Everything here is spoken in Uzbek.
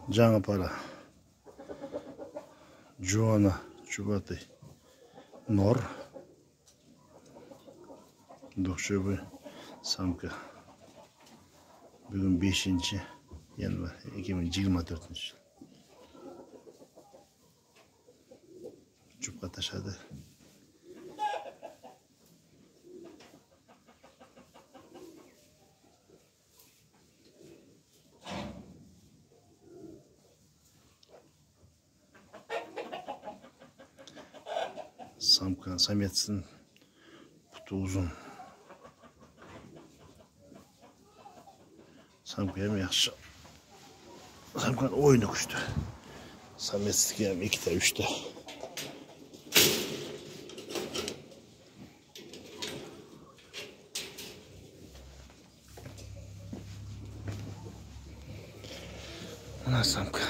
жаңы пара. Жуана, чубатый. Нор. Докшебы самка. Бүгін 5-ші январь 2024 жыл. Чупқа ташады. Самка, самецтің пұты ұзын. Самка hem yaxşı. Samkan oyunu kuştu. Sametsizlik hem 2'te 3'te. Ana samka.